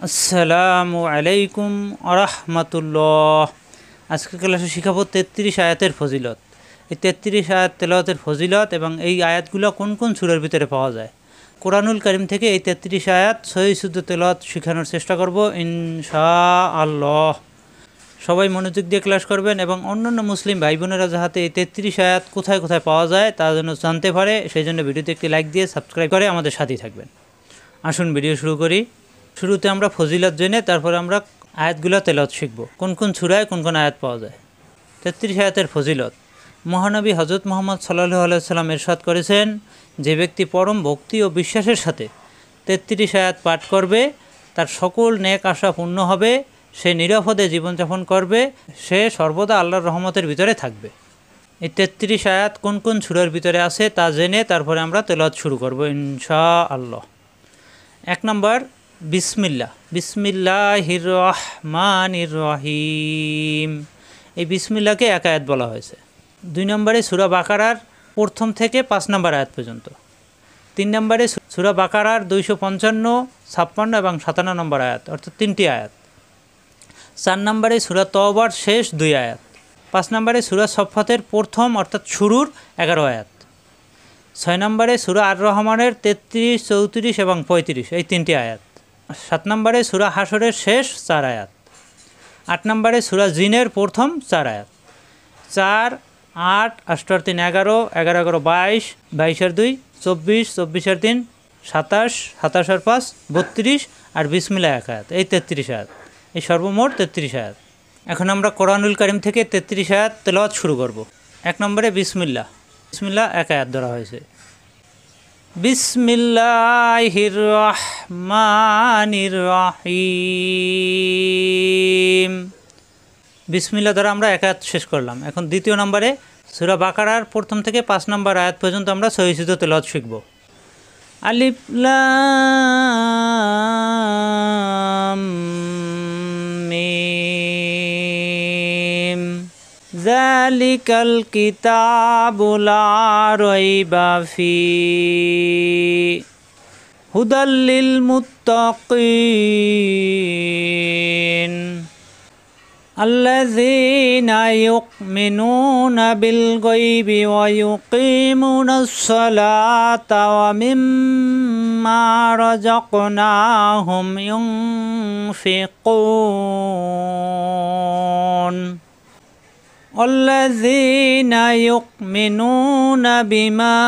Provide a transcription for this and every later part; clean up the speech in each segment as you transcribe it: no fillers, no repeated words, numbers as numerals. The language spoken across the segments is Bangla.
আসসালামু আলাইকুম আরহামাতুল্লাহ। আজকের ক্লাসে শিখাবো 33 আয়াতের ফজিলত। এই 33 আয়াত তেলাওয়াতের ফজিলত এবং এই আয়াতগুলো কোন কোন সূরার ভিতরে পাওয়া যায়। কোরআনুল কারীম থেকে এই 33 আয়াত সহিহ শুদ্ধ তেলাওয়াত শেখানোর চেষ্টা করব ইনশাআল্লাহ। সবাই মনোযোগ দিয়ে ক্লাস করবেন এবং অন্যান্য মুসলিম ভাই বোনেরা যাতে এই 33 আয়াত কোথায় কোথায় পাওয়া যায় তা যেন জানতে পারে, সেই জন্য ভিডিওতে একটি লাইক দিয়ে সাবস্ক্রাইব করে আমাদের সাথেই থাকবেন। আসুন ভিডিও শুরু করি। শুরুতে আমরা ফজিলত জেনে তারপরে আমরা আয়াতগুলো তেলাওয়াত শিখব, কোন কোন সূরায় কোন কোন আয়াত পাওয়া যায়। 33 আয়াতের ফজিলত। মহানবী হযরত মুহাম্মদ সাল্লাল্লাহু আলাইহি ওয়াসাল্লাম ইরশাদ করেছেন, যে ব্যক্তি পরম ভক্তি ও বিশ্বাসের সাথে 33 আয়াত পাঠ করবে তার সকল নেক আশা পূর্ণ হবে, সে নিরাপদে জীবনযাপন করবে, সে সর্বদা আল্লাহর রহমতের ভিতরে থাকবে। এই 33 আয়াত কোন কোন সূরার ভিতরে আছে তা জেনে তারপরে আমরা তেলাওয়াত শুরু করব ইনশাআল্লাহ। 1 নম্বর বিসমিল্লাহ। বিসমিল্লাহির রহমানির রহিম। এই বিসমিল্লাহকে এক আয়াত বলা হয়েছে। 2 নম্বরে সূরা বাকারার প্রথম থেকে 5 নম্বর আয়াত পর্যন্ত। 3 নম্বরে সূরা বাকারার 255, 56 এবং 57 নম্বর আয়াত, অর্থাৎ 3টি আয়াত। 4 নম্বরে সূরা তওবার শেষ 2 আয়াত। 5 নম্বরে সূরা সফফাতের প্রথম অর্থাৎ শুরুর 11 আয়াত। 6 নম্বরে সূরা আর রহমানের 33, 34 এবং 35 এই 3টি আয়াত। 7 নম্বরে সূরা হাশরের শেষ 4 আয়াত। 8 নম্বরে সূরা জিনের প্রথম 4 আয়াত। 4, 8, 8 আর 3 11, 11, 11, 22, 22 আর 2 24, 24 আর 3 27, 27 আর 5 32 আর বিসমিল্লাহ এক আয়াত। এই 33 আয়াত, এই সর্বমোট 33 আয়াত। এখন আমরা কোরআনুল কারীম থেকে 33 আয়াত তেলাওয়াত শুরু করব। 1 নম্বরে বিসমিল্লাহ। বিসমিল্লাহ এক আয়াত ধরা হয়েছে। বিসমিল্লাহির রহমানির রহিম। বিসমিল্লাহ দ্বারা আমরা এক আয়াত শেষ করলাম। এখন 2 নম্বরে সূরা বাকারার প্রথম থেকে 5 নম্বর আয়াত পর্যন্ত আমরা সহিহ শুদ্ধ তেলাওয়াত শিখব। আলিফ লাম মিম যালিকাল কিতাবু লা রাইবা ফীহি হুদাল লিল মুত্তাকিন আল্লাযীনা ইউমিনুনা বিল গায়বি ওয়া ইউকিমুনাস সালাতা ওয়া মিম্মা রাযাকনাহুম ইউনফিকুন الذين يؤمنون بما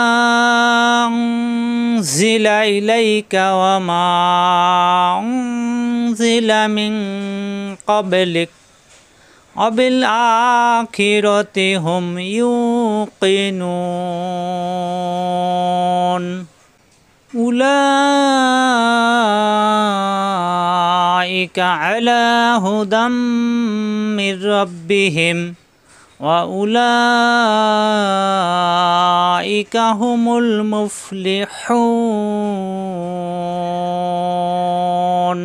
أنزل إليك وما أنزل من قبلك وبالآخرة هم يوقنون أولئك على هدى من ربهم وأولئك هم المفلحون।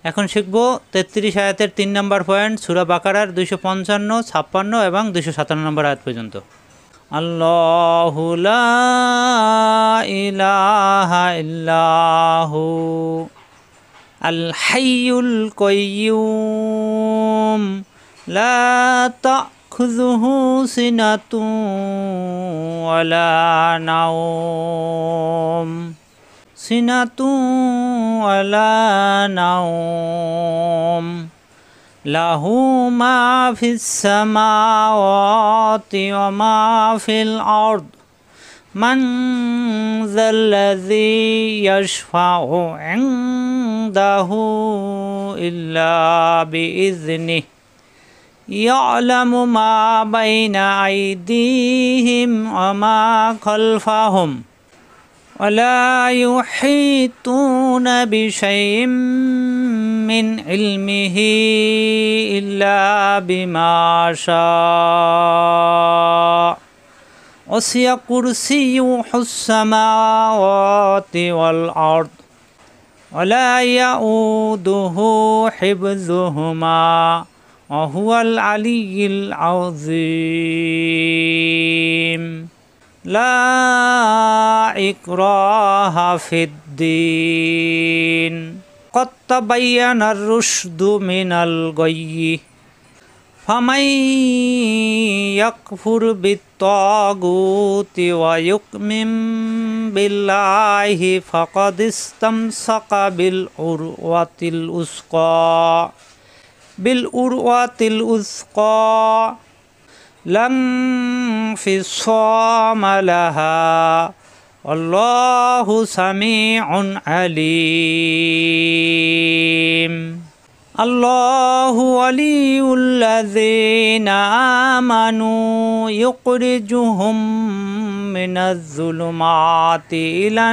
এখন শিখব 33 আয়াতের 3 নম্বর পয়েন্ট, সূরা বাকারার 255, 56 এবং 257 নম্বর আয়াত পর্যন্ত। আল্লাহু লা ইলাহা ইল্লাহু আল হাইয়ুল কাইয়্যুম লা তাখুযুহু সিনাতুন ওয়ালা নাওম ওয়ালা নাওম লাহু মা ফিস সামাওয়াতি ওয়া মা ফিল আরদ মান যাল্লাযী ইয়াশফাউ ইনদাহু ইল্লা বিইযনিহি يعلم ما بين أيديهم وما خلفهم ولا يحيطون بشيء من علمه إلا بما شاء وسع كرسيه السماوات والأرض ولا يؤوده حفظهما وهو العلي العظيم لا إكراه في الدين قد تبين الرشد من الغي فمن يكفر بالطاغوت ويؤمن بالله فقد استمسك بالعروة الوثقى لا انفصام لها والله سميع عليم الله ولي الذين آمنوا يخرجهم من الظلمات إلى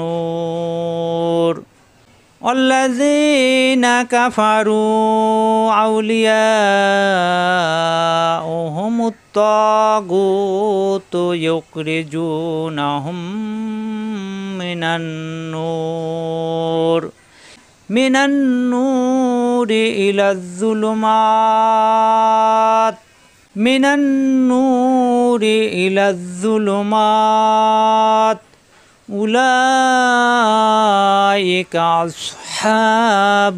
النور والذين كفروا أولياؤهم الطاغوت يخرجونهم من النور إلى الظلمات أولئك أصحاب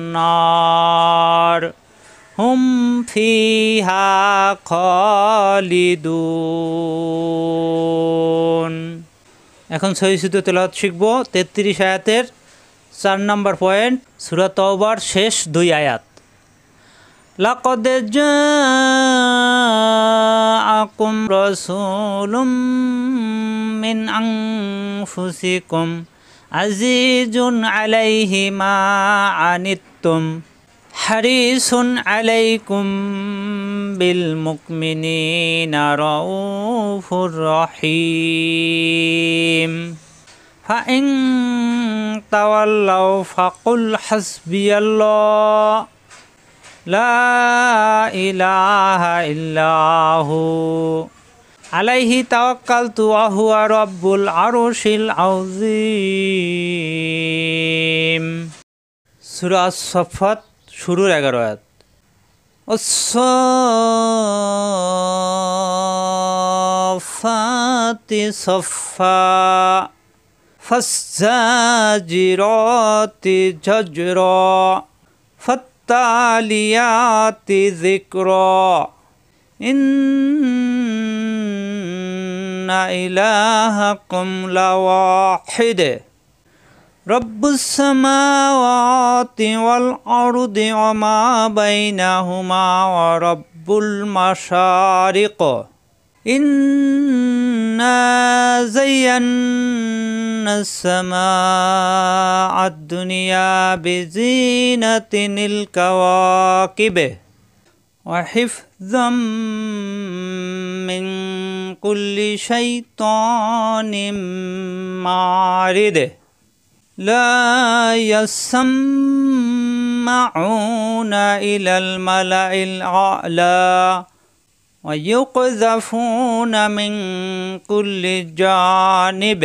النار هم فيها خالدون। এখন সহিহ তেলাওয়াত শিখব 33 আয়াতের 4 নম্বর পয়েন্ট, সূরা তাওবার শেষ 2 আয়াত। লাকাদ জাআকুম রাসূলুম মিন আনফুসিকুম আজিজুন আলাইহি মা আনিত্তুম হারিসুন আলাইকুম বিল মুমিনিনা রাউফুর রহিম ফাইন তাওয়াল্লাউ ফাকুল হাসবিয়াল্লাহ লা ইলাহা ইল্লাহু আলাইহি তাওয়াক্কালতু ওয়া হুয়া রাব্বুল আরশিল আযীম। সূরা আস-সাফফাত শুরুর 11 আয়াত। আস-সাফফাতি সাফফা ফাজ্জাজিরাতি জাজরা ফাত্তালিয়াতি যিকরা ইন্না ইলাহাকুম লাওয়াহিদ রব্বুস সামাওয়াতি ওয়াল আরদি ওয়া মা বাইনাহুমা ওয়া রব্বুল মাশারিক ইন্না যায়্যানাস সামাআদ দুনিয়া বিজিনাতিল কাওয়াকিব ওয়া হিফযাম মিন কুল্লি শাইতানিম মারিদ লা ইয়াসমাউনা ইলাল মালাইল আ'লা ওয়া ইউকযাফুনা মিন কুল্লি জানিব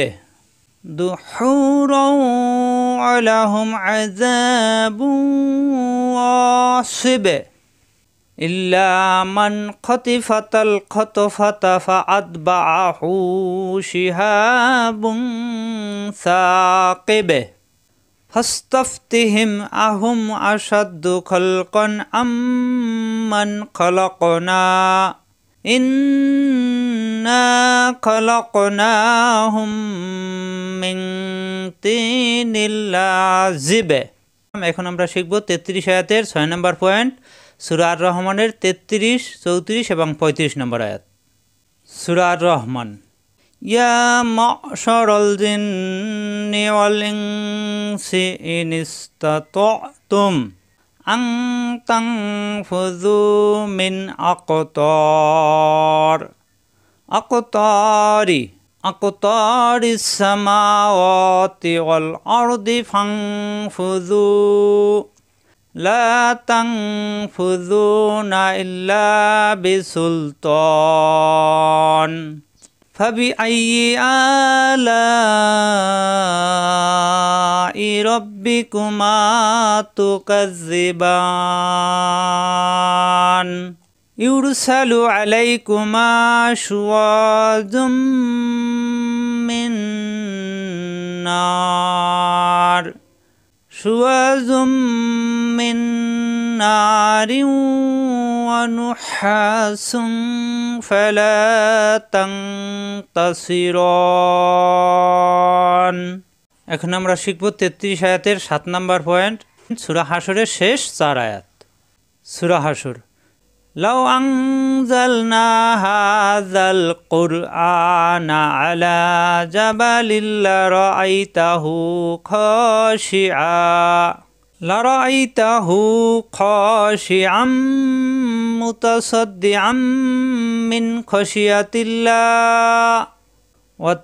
দুহুরাও আলাহুম আযাবুন ওয়াসিব ইল্লা মান খতিফাতাল খতফাতা ফাআতবাআহু শিহাবুন সাকিব ফাস্তাফতিহিম আহুম আশাদ্দু খালকান আম্মান খালাকনা ইন্না খালাকনাহুম মিন তিনিল লাযিব। এখন আমরা শিখব 33 আয়াতের 6 নম্বর পয়েন্ট, সূরা আর রহমানের 33, 34 এবং 35 নম্বর আয়াত। সূরা আর রহমান। ইয়া মা'শারাল জিন্নি ওয়াল ইনসি ইন ইসতাতা'তুম আন তানফুযু মিন aqtaris samawati wal ardi fanfudhu লা তানফুযুনা ইল্লা বিসুলতান ফাবিআইয়ি আলাই রাব্বিকুমা তুকাজ্জিবান ইউরসালু আলাইকুমা শুওয়াযুম মিন النار شواظ من نار ونحاس فلا تنتصران। এখন আমরা শিখব 33 আয়াতের 7 নম্বর পয়েন্ট, সূরা হাশরের শেষ 4 আয়াত। সূরা হাশর, লাউ আনজালনা হাযাল কুরআনা আলা জাবালিন লারাআইতাহু খাশিআম মুতাসাদ্দিআম মিন খাশিয়াতিল্লাহ ওয়া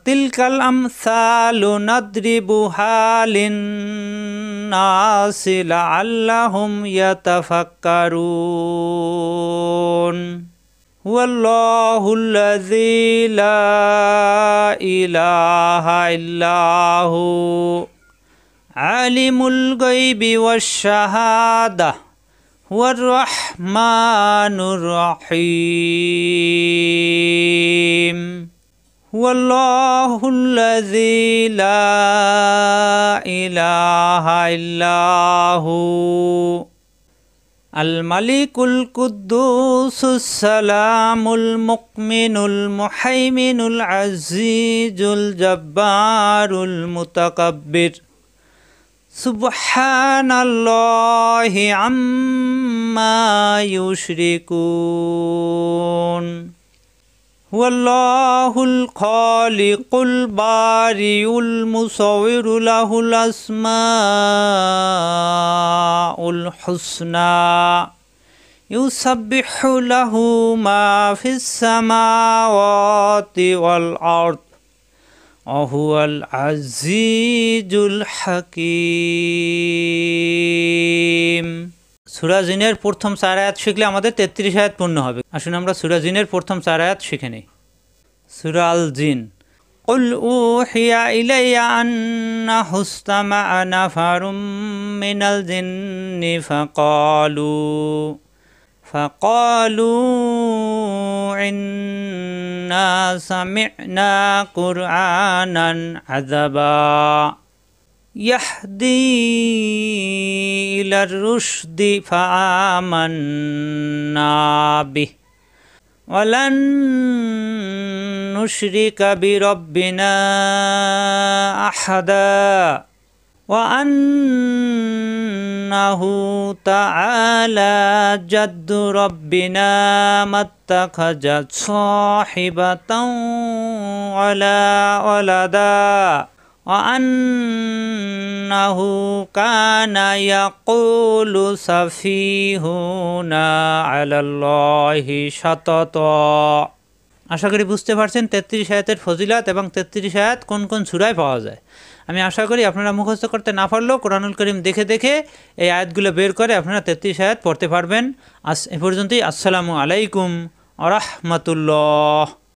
তিলকাল আমসালু নাদরিবুহা লিন্নাসি লাআল্লাহুম ইয়াতাফাক্কারুন। হুয়াল্লাহুল্লাযী লা ইলাহা ইল্লাহু আলিমুল গায়বি ওয়াশ শাহাদাহ হুয়ার রাহমানুর রহিম। হুয়াল্লাহুল্লাযী লা ইলাহা ইল্লাহু আল মালিকুল কুদ্দুসুস সালামুল মুকমিনুল মুহাইমিনুল আজিজুল জব্বারুল মুতাকাব্বির সুবহানাল্লাহি আম্মা ইউশরিকুন। হুয়াল্লাহুল খালিকুল বারিউল মুসাউবিরু লাহুল আসমাউল হুসনা ইউসাব্বিহু লাহু মা ফিস সামাওয়াতি ওয়াল আরদ ওয়া হুয়াল আজিজুল হাকীম। সূরা জিনের প্রথম 4 আয়াত শিখলে আমাদের 33 আয়াত পূর্ণ হবে। আসুন আমরা সূরা জিনের প্রথম 4 আয়াত শিখে নেই। সূরা আল জিন, কুল উহিয়া ইলাইয়া আন্নাহু ইসতামা'a নাফারুম মিনাল জিন্নি ফাকালু ইন্না সামি'না কুরআনান আযাবা ইয়াহদি ইলার রুশদি ফাআমান্না বিহি ওয়ালান নুশরিকা বিরাব্বিনা আহাদা ওয়া আন্নাহু তাআলা জাদ্দু রাব্বিনা মাত্তাখাযা সাহিবাতাও ওয়ালা ওয়ালাদা ওয়া আন্নাহু কানা ইয়াকুলু সাফিহুনা আলাল্লাহি শাতাতা। আশা করি বুঝতে পারছেন 33 আয়াতের ফজিলত এবং 33 আয়াত কোন কোন সূরায় পাওয়া যায়। আমি আশা করি আপনারা মুখস্থ করতে না পারলেও কোরআনুল কারীম দেখে দেখে এই আয়াতগুলো বের করে আপনারা 33 আয়াত পড়তে পারবেন। এ পর্যন্তই। আসসালামু আলাইকুম ওয়া রাহমাতুল্লাহ।